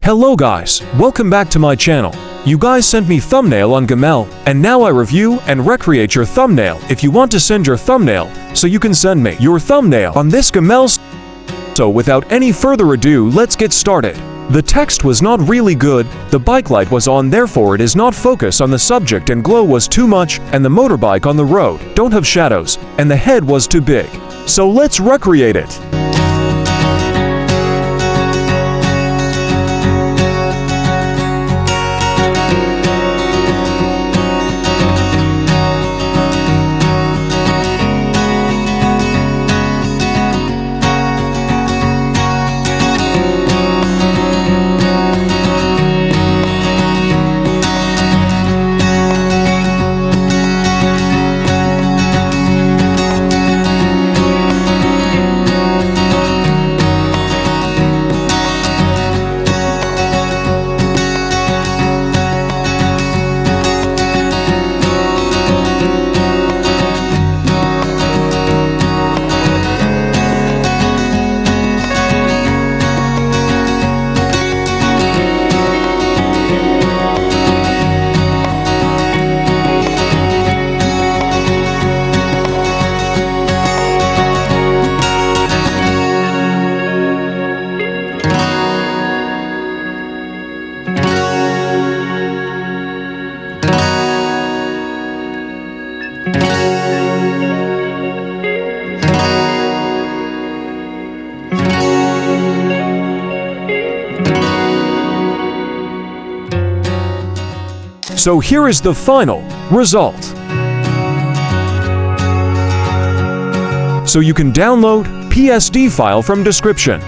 Hello guys, welcome back to my channel. You guys sent me thumbnail on Gmail, and now I review and recreate your thumbnail. If you want to send your thumbnail, so you can send me your thumbnail on this Gmail. So without any further ado, let's get started. The text was not really good, the bike light was on, therefore it is not focused on the subject, and glow was too much, and the motorbike on the road don't have shadows, and the head was too big. So let's recreate it. So here is the final result. So you can download PSD file from description.